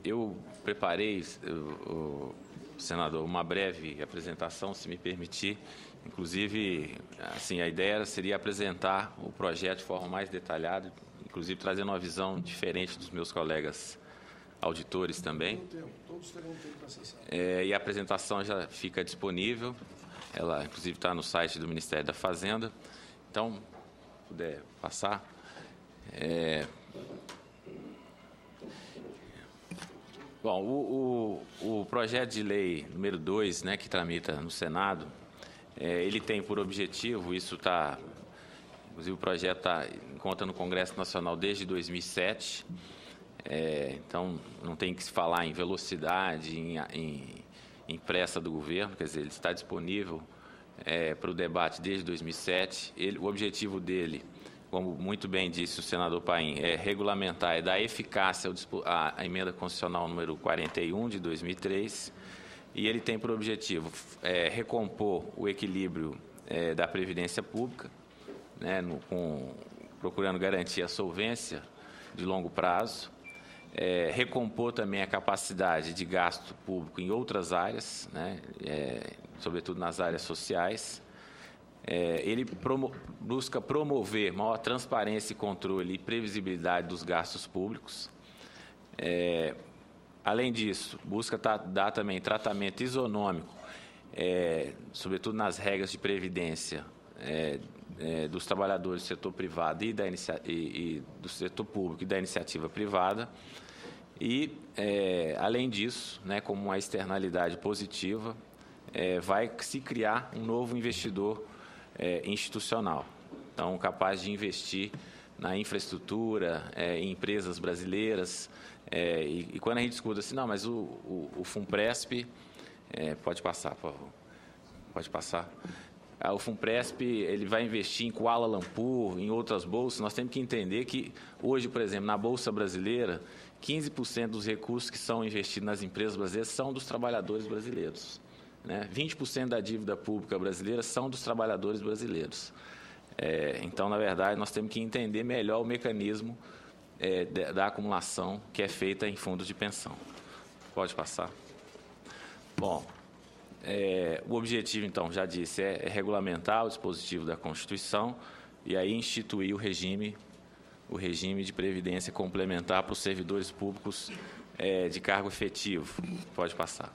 Eu preparei, senador, uma breve apresentação, se me permitir. Inclusive, assim, a ideia seria apresentar o projeto de forma mais detalhada, inclusive trazendo uma visão diferente dos meus colegas auditores também. Todos terão tempo para acessar. E a apresentação já fica disponível. Ela, inclusive, está no site do Ministério da Fazenda. Então, se puder passar. Bom, o projeto de lei número 2, né, que tramita no Senado, ele tem por objetivo, isso está, inclusive o projeto está em conta no Congresso Nacional desde 2007, então não tem que se falar em velocidade, em pressa do governo, quer dizer, ele está disponível para o debate desde 2007. O objetivo dele, como muito bem disse o senador Paim, é regulamentar e dar eficácia à emenda constitucional número 41 de 2003, e ele tem por objetivo recompor o equilíbrio da Previdência Pública, né, procurando garantir a solvência de longo prazo, recompor também a capacidade de gasto público em outras áreas, né, sobretudo nas áreas sociais. Ele busca promover maior transparência e controle e previsibilidade dos gastos públicos. Além disso, busca dar também tratamento isonômico, sobretudo nas regras de previdência dos trabalhadores do setor privado e do setor público e da iniciativa privada. E, além disso, né, como uma externalidade positiva, vai se criar um novo investidor institucional, então capaz de investir na infraestrutura, em empresas brasileiras, e quando a gente escuta assim, não, mas o FUNPRESP, pode passar, por favor, pode passar. O FUNPRESP ele vai investir em Kuala Lumpur, em outras bolsas. Nós temos que entender que hoje, por exemplo, na Bolsa Brasileira, 15% dos recursos que são investidos nas empresas brasileiras são dos trabalhadores brasileiros. 20% da dívida pública brasileira são dos trabalhadores brasileiros. Então, na verdade, nós temos que entender melhor o mecanismo da acumulação que é feita em fundos de pensão. Pode passar. Bom, o objetivo, então, já disse, é regulamentar o dispositivo da Constituição e aí instituir o regime de previdência complementar para os servidores públicos de cargo efetivo. Pode passar.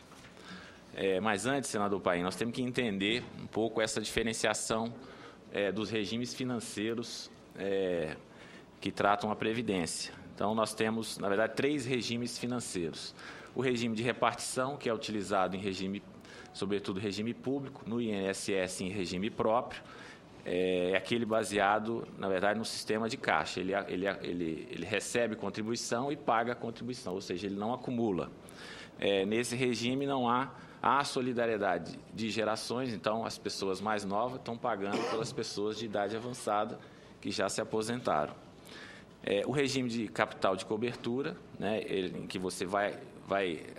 Mas antes, senador Paim, nós temos que entender um pouco essa diferenciação dos regimes financeiros que tratam a Previdência. Então, nós temos, na verdade, 3 regimes financeiros. O regime de repartição, que é utilizado em regime, sobretudo regime público, no INSS em regime próprio, é aquele baseado, na verdade, no sistema de caixa. Ele recebe contribuição e paga a contribuição, ou seja, ele não acumula. Nesse regime não há solidariedade de gerações, então as pessoas mais novas estão pagando pelas pessoas de idade avançada que já se aposentaram. O regime de capital de cobertura, né, em que você vai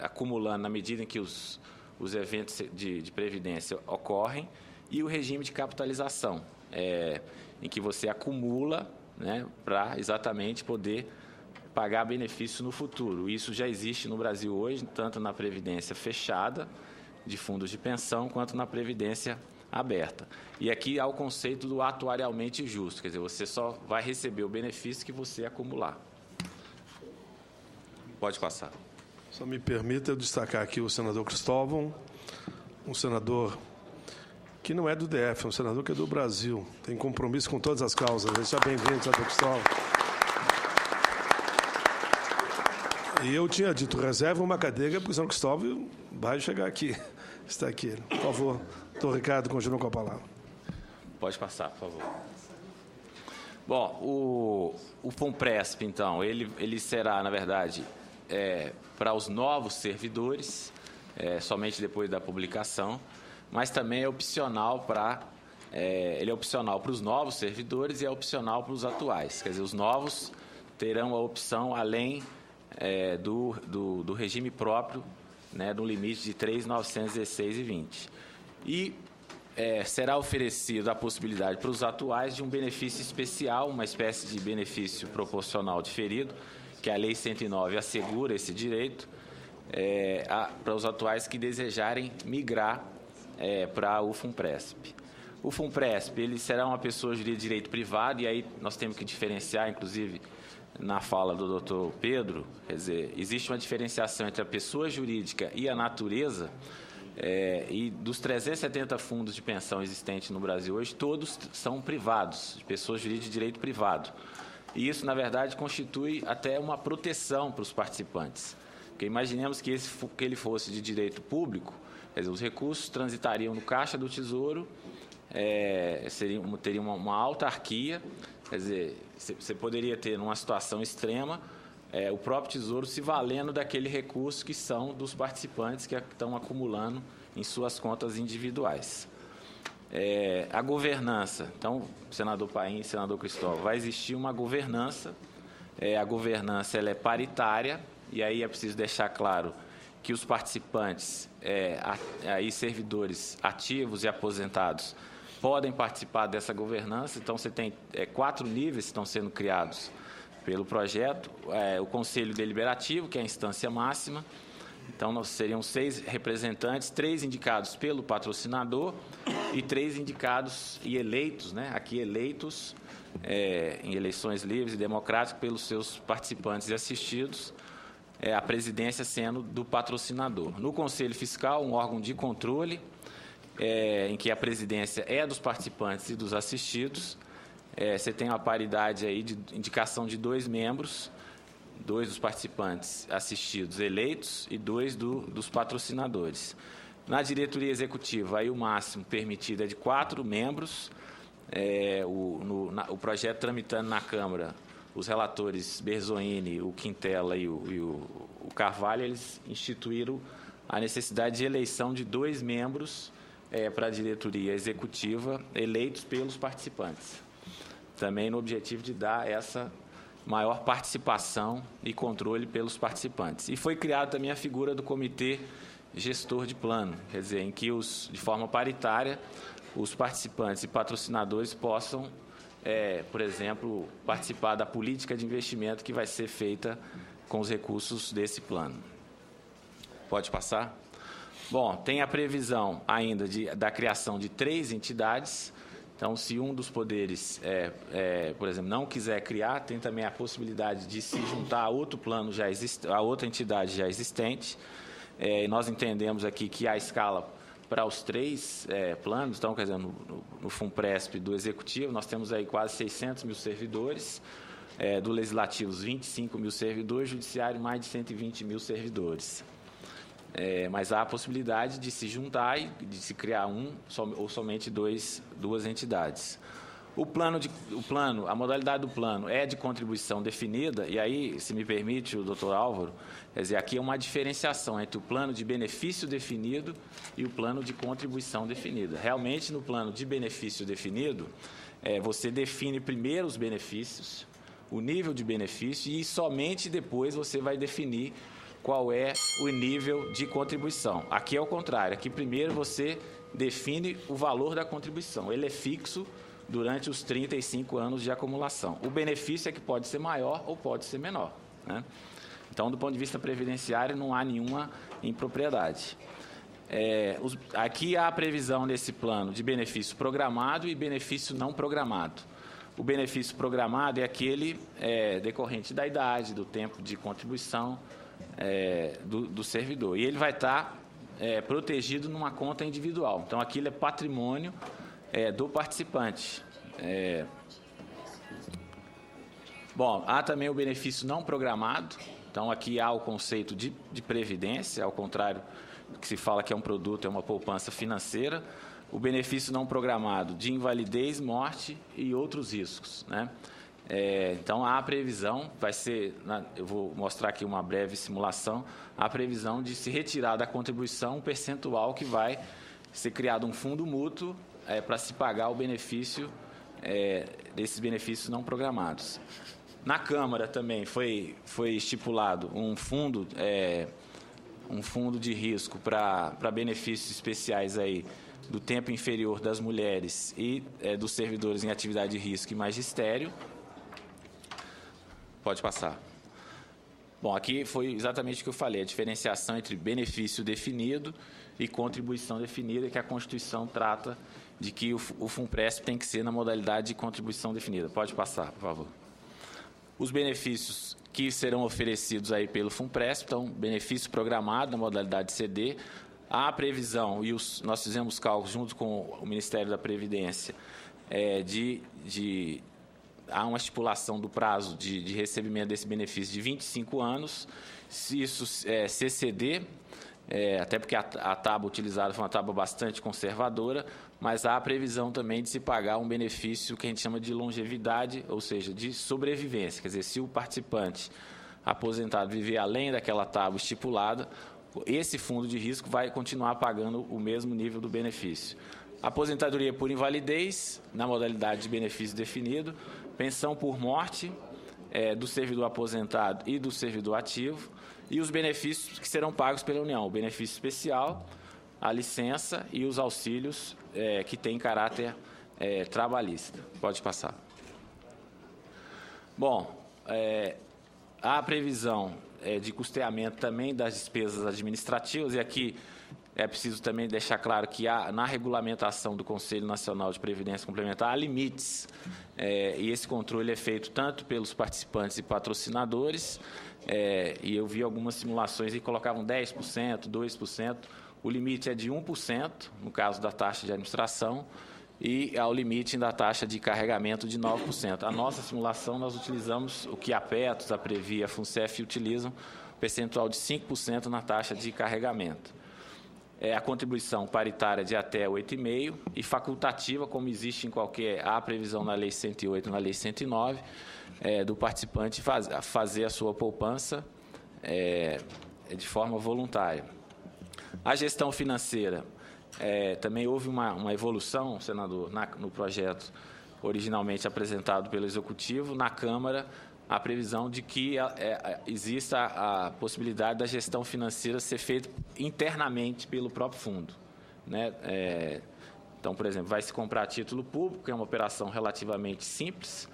acumulando na medida em que os eventos de previdência ocorrem, e o regime de capitalização, em que você acumula, né, para exatamente poder pagar benefício no futuro. Isso já existe no Brasil hoje, tanto na previdência fechada, de fundos de pensão, quanto na previdência aberta. E aqui há o conceito do atuarialmente justo, quer dizer, você só vai receber o benefício que você acumular. Pode passar. Só me permita eu destacar aqui o senador Cristóvão, um senador que não é do DF, é um senador que é do Brasil, tem compromisso com todas as causas. Seja bem-vindo, senador Cristóvão. E eu tinha dito, reserva uma cadeira, porque o senador Cristóvão vai chegar aqui. Está aqui. Por favor, doutor Ricardo, continua com a palavra. Pode passar, por favor. Bom, o FUNPRESP, então, ele será, na verdade, para os novos servidores, somente depois da publicação, mas também é opcional ele é opcional para os novos servidores e é opcional para os atuais. Quer dizer, os novos terão a opção além do regime próprio, né, do limite de 3.916,20. E será oferecida a possibilidade para os atuais de um benefício especial, uma espécie de benefício proporcional diferido, que a Lei 109 assegura esse direito para os atuais que desejarem migrar para o FUNPRESP. O FUNPRESP ele será uma pessoa jurídica de direito privado, e aí nós temos que diferenciar, inclusive, na fala do doutor Pedro, quer dizer, existe uma diferenciação entre a pessoa jurídica e a natureza, e dos 370 fundos de pensão existentes no Brasil hoje, todos são privados, de pessoas jurídicas de direito privado. E isso, na verdade, constitui até uma proteção para os participantes. Porque imaginemos que ele fosse de direito público, quer dizer, os recursos transitariam no Caixa do Tesouro, teria uma autarquia, quer dizer, você poderia ter, numa situação extrema, o próprio Tesouro se valendo daquele recurso que são dos participantes que estão acumulando em suas contas individuais. A governança, então, senador Paim e senador Cristóvão, vai existir uma governança, a governança ela é paritária, e aí é preciso deixar claro que os participantes, aí servidores ativos e aposentados, podem participar dessa governança. Então, você tem 4 níveis que estão sendo criados pelo projeto. O Conselho Deliberativo, que é a instância máxima. Então, nós seriam 6 representantes, 3 indicados pelo patrocinador e 3 indicados e eleitos, né? Aqui eleitos em eleições livres e democráticas pelos seus participantes e assistidos, a presidência sendo do patrocinador. No Conselho Fiscal, um órgão de controle, em que a presidência é dos participantes e dos assistidos. Você tem uma paridade aí de indicação de 2 membros, 2 dos participantes assistidos eleitos e 2 dos patrocinadores. Na diretoria executiva, aí o máximo permitido é de 4 membros. O projeto tramitando na Câmara, os relatores Berzoini, o Quintela e o Carvalho, eles instituíram a necessidade de eleição de 2 membros para a diretoria executiva, eleitos pelos participantes. Também no objetivo de dar essa maior participação e controle pelos participantes. E foi criada também a figura do comitê gestor de plano, quer dizer, em que, de forma paritária, os participantes e patrocinadores possam, por exemplo, participar da política de investimento que vai ser feita com os recursos desse plano. Pode passar? Bom, tem a previsão ainda da criação de 3 entidades. Então, se um dos poderes, por exemplo, não quiser criar, tem também a possibilidade de se juntar a outro plano a outra entidade já existente. E nós entendemos aqui que há escala para os 3 planos. Então, quer dizer, no FUNPRESP do Executivo, nós temos aí quase 600 mil servidores, do Legislativo, 25 mil servidores, Judiciário, mais de 120 mil servidores. Mas há a possibilidade de se juntar e de se criar ou somente 2 entidades. A modalidade do plano é de contribuição definida, e aí, se me permite, o doutor Álvaro, quer dizer, aqui é uma diferenciação entre o plano de benefício definido e o plano de contribuição definida. Realmente, no plano de benefício definido, você define primeiro os benefícios, o nível de benefício, e somente depois você vai definir qual é o nível de contribuição. Aqui é o contrário, aqui primeiro você define o valor da contribuição. Ele é fixo durante os 35 anos de acumulação. O benefício é que pode ser maior ou pode ser menor, né? Então, do ponto de vista previdenciário, não há nenhuma impropriedade. Aqui há a previsão nesse plano de benefício programado e benefício não programado. O benefício programado é aquele decorrente da idade, do tempo de contribuição, do servidor. E ele vai estar protegido numa conta individual. Então, aquilo é patrimônio do participante. Bom, há também o benefício não programado. Então, aqui há o conceito de previdência, ao contrário do que se fala que é um produto, é uma poupança financeira. O benefício não programado de invalidez, morte e outros riscos, né? Então, há a previsão, eu vou mostrar aqui uma breve simulação, a previsão de se retirar da contribuição um percentual que vai ser criado um fundo mútuo para se pagar o benefício desses benefícios não programados. Na Câmara também foi estipulado um fundo de risco para benefícios especiais aí do tempo inferior das mulheres e dos servidores em atividade de risco e magistério. Pode passar. Bom, aqui foi exatamente o que eu falei, a diferenciação entre benefício definido e contribuição definida, que a Constituição trata de que o FUNPRESP tem que ser na modalidade de contribuição definida. Pode passar, por favor. Os benefícios que serão oferecidos aí pelo FUNPRESP, então, benefício programado na modalidade CD, há a previsão, e nós fizemos cálculos junto com o Ministério da Previdência, há uma estipulação do prazo de recebimento desse benefício de 25 anos, se isso é CCD, até porque a tábua utilizada foi uma tábua bastante conservadora, mas há a previsão também de se pagar um benefício que a gente chama de longevidade, ou seja, de sobrevivência. Quer dizer, se o participante aposentado viver além daquela tábua estipulada, esse fundo de risco vai continuar pagando o mesmo nível do benefício. Aposentadoria por invalidez, na modalidade de benefício definido, pensão por morte do servidor aposentado e do servidor ativo, e os benefícios que serão pagos pela União, o benefício especial, a licença e os auxílios que têm caráter trabalhista. Pode passar. Bom, há a previsão de custeamento também das despesas administrativas, e aqui é preciso também deixar claro que na regulamentação do Conselho Nacional de Previdência Complementar há limites, e esse controle é feito tanto pelos participantes e patrocinadores, e eu vi algumas simulações que colocavam 10%, 2%, o limite é de 1%, no caso da taxa de administração, e ao limite da taxa de carregamento de 9%. A nossa simulação, nós utilizamos o que a Petros, a Previ e a FUNCEF utilizam, percentual de 5% na taxa de carregamento. A contribuição paritária de até 8,5% e facultativa, como existe em há previsão na Lei 108 e na Lei 109, do participante fazer a sua poupança de forma voluntária. A gestão financeira, também houve uma evolução, senador, no projeto originalmente apresentado pelo Executivo. Na Câmara, a previsão de que exista a possibilidade da gestão financeira ser feita internamente pelo próprio fundo, né? Então, por exemplo, vai se comprar título público, que é uma operação relativamente simples.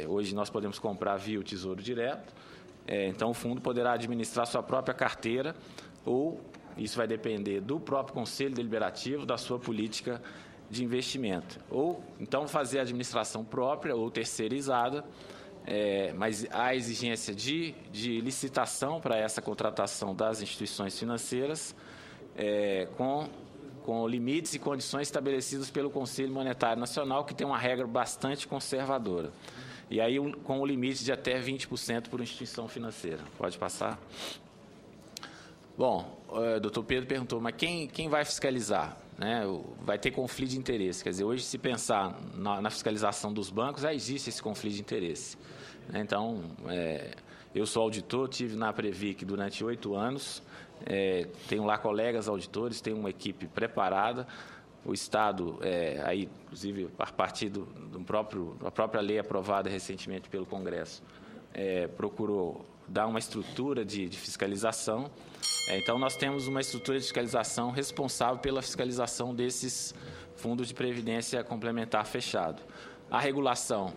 Hoje nós podemos comprar via o Tesouro Direto. Então, o fundo poderá administrar sua própria carteira, ou isso vai depender do próprio Conselho Deliberativo, da sua política de investimento. Ou, então, fazer a administração própria ou terceirizada, mas há exigência de licitação para essa contratação das instituições financeiras, com limites e condições estabelecidas pelo Conselho Monetário Nacional, que tem uma regra bastante conservadora. E aí, com o limite de até 20% por instituição financeira. Pode passar. Bom, o doutor Pedro perguntou, mas quem vai fiscalizar? Né? Vai ter conflito de interesse. Quer dizer, hoje, se pensar na fiscalização dos bancos, já existe esse conflito de interesse. Então, eu sou auditor, tive na Previc durante 8 anos, tenho lá colegas auditores, tenho uma equipe preparada. O Estado, aí, inclusive, a partir da própria lei aprovada recentemente pelo Congresso, procurou dar uma estrutura de fiscalização. Então, nós temos uma estrutura de fiscalização responsável pela fiscalização desses fundos de previdência complementar fechado. A regulação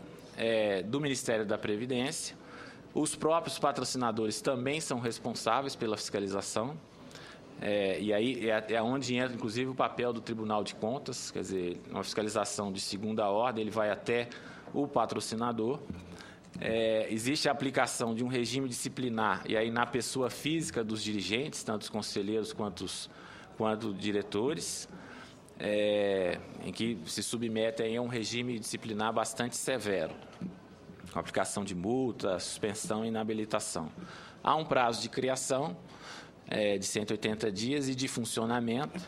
do Ministério da Previdência. Os próprios patrocinadores também são responsáveis pela fiscalização. E aí é onde entra, inclusive, o papel do Tribunal de Contas, quer dizer, uma fiscalização de segunda ordem, ele vai até o patrocinador. Existe a aplicação de um regime disciplinar, e aí na pessoa física dos dirigentes, tanto os conselheiros quanto diretores, em que se submetem a um regime disciplinar bastante severo, com aplicação de multa, suspensão e inabilitação. Há um prazo de criação de 180 dias e de funcionamento.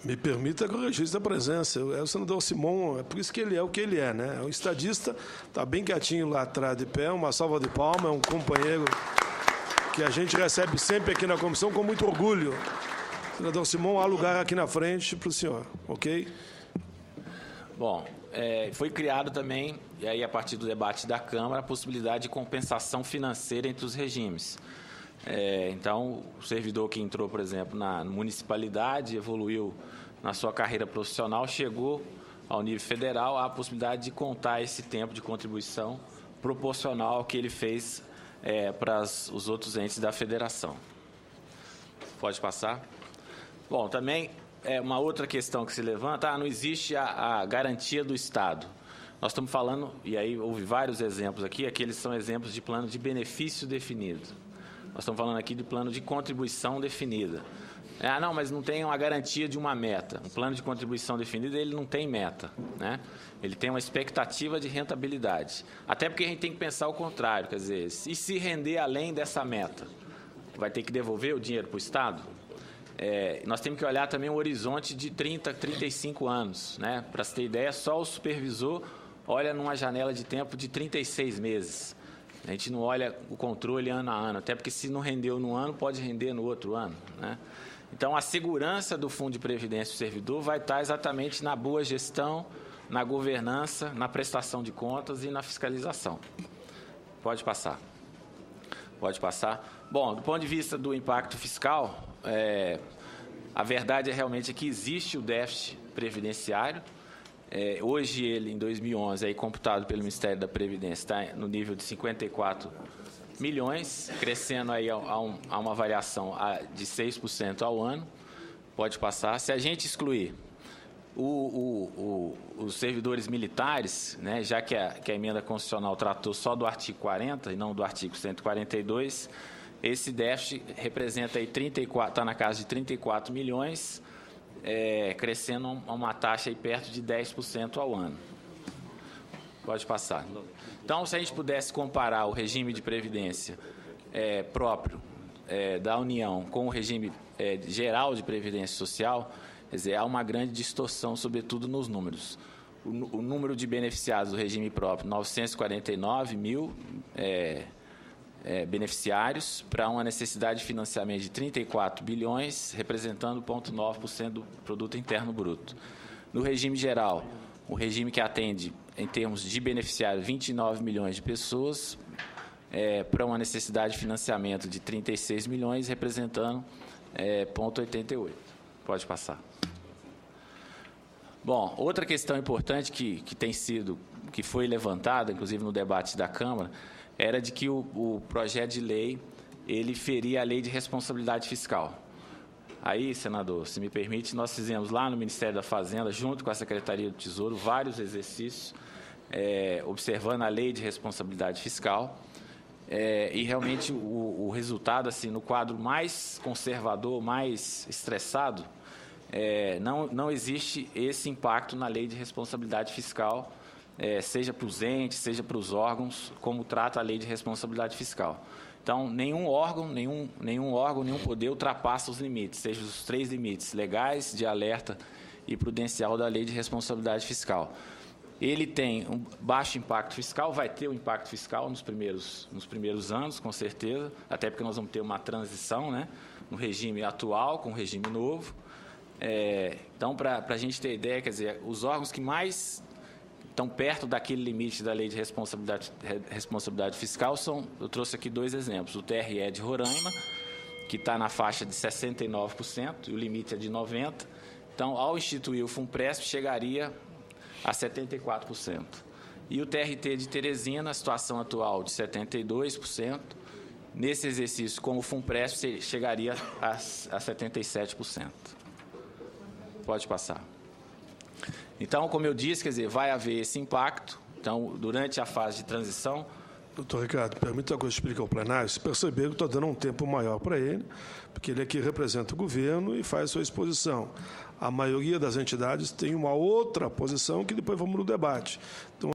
Me permita corrigir essa presença. O senador Simon, é por isso que ele é o que ele é, né? É um estadista, está bem quietinho lá atrás de pé, uma salva de palmas, é um companheiro que a gente recebe sempre aqui na comissão com muito orgulho. Senador Simon, há lugar aqui na frente para o senhor, ok? Bom, foi criado também, e aí a partir do debate da Câmara, a possibilidade de compensação financeira entre os regimes. Então, o servidor que entrou, por exemplo, na municipalidade, evoluiu na sua carreira profissional, chegou ao nível federal, há a possibilidade de contar esse tempo de contribuição proporcional ao que ele fez para os outros entes da federação. Pode passar? Bom, também uma outra questão que se levanta, não existe a garantia do Estado. Nós estamos falando, e aí houve vários exemplos aqui, aqueles são exemplos de plano de benefício definido. Nós estamos falando aqui de plano de contribuição definida. Não, mas não tem uma garantia de uma meta. Um plano de contribuição definida, ele não tem meta, né? Ele tem uma expectativa de rentabilidade. Até porque a gente tem que pensar o contrário, quer dizer, e se render além dessa meta? Vai ter que devolver o dinheiro para o Estado? Nós temos que olhar também o horizonte de 30, 35 anos, né? Para você ter ideia, só o supervisor olha numa janela de tempo de 36 meses. A gente não olha o controle ano a ano, até porque se não rendeu no ano, pode render no outro ano, né? Então, a segurança do Fundo de Previdência do Servidor vai estar exatamente na boa gestão, na governança, na prestação de contas e na fiscalização. Pode passar. Pode passar. Bom, do ponto de vista do impacto fiscal, a verdade é realmente que existe o déficit previdenciário. Hoje, ele, em 2011, aí computado pelo Ministério da Previdência, está no nível de 54 milhões, crescendo aí a uma variação de 6% ao ano. Pode passar. Se a gente excluir os servidores militares, né, já que a emenda constitucional tratou só do artigo 40 e não do artigo 142, esse déficit representa aí 34, está na casa de 34 milhões, crescendo a uma taxa aí perto de 10% ao ano. Pode passar. Então, se a gente pudesse comparar o regime de previdência próprio da União com o regime geral de previdência social, quer dizer, há uma grande distorção, sobretudo nos números. O número de beneficiados do regime próprio, 949 mil beneficiários, para uma necessidade de financiamento de 34 bilhões, representando 0,9% do produto interno bruto. No regime geral, o regime que atende, em termos de beneficiários, 29 milhões de pessoas, para uma necessidade de financiamento de 36 milhões, representando 0,88. Pode passar. Bom, outra questão importante que foi levantada, inclusive no debate da Câmara, era de que o projeto de lei ele feria a lei de responsabilidade fiscal. Aí, senador, se me permite, nós fizemos lá no Ministério da Fazenda, junto com a Secretaria do Tesouro, vários exercícios observando a lei de responsabilidade fiscal. E realmente o resultado, assim, no quadro mais conservador, mais estressado, não existe esse impacto na lei de responsabilidade fiscal, seja para os entes, seja para os órgãos, como trata a lei de responsabilidade fiscal. Então, nenhum órgão, nenhum poder ultrapassa os limites, seja os 3 limites legais, de alerta e prudencial da lei de responsabilidade fiscal. Ele tem um baixo impacto fiscal, vai ter um impacto fiscal nos primeiros anos, com certeza, até porque nós vamos ter uma transição, né, no regime atual com o regime novo. Então, para a gente ter ideia, quer dizer, os órgãos que mais estão perto daquele limite da lei de responsabilidade fiscal eu trouxe aqui 2 exemplos. O TRE de Roraima, que está na faixa de 69%, e o limite é de 90%. Então, ao instituir o FUNPRESP, chegaria a 74%. E o TRT de Teresina, na situação atual de 72%, nesse exercício com o FUNPRESP, chegaria a 77%. Pode passar. Então, como eu disse, quer dizer, vai haver esse impacto. Então, durante a fase de transição... Doutor Ricardo, permita que eu explique ao plenário. Se perceber que estou dando um tempo maior para ele, porque ele aqui representa o governo e faz sua exposição. A maioria das entidades tem uma outra posição que depois vamos no debate. Então,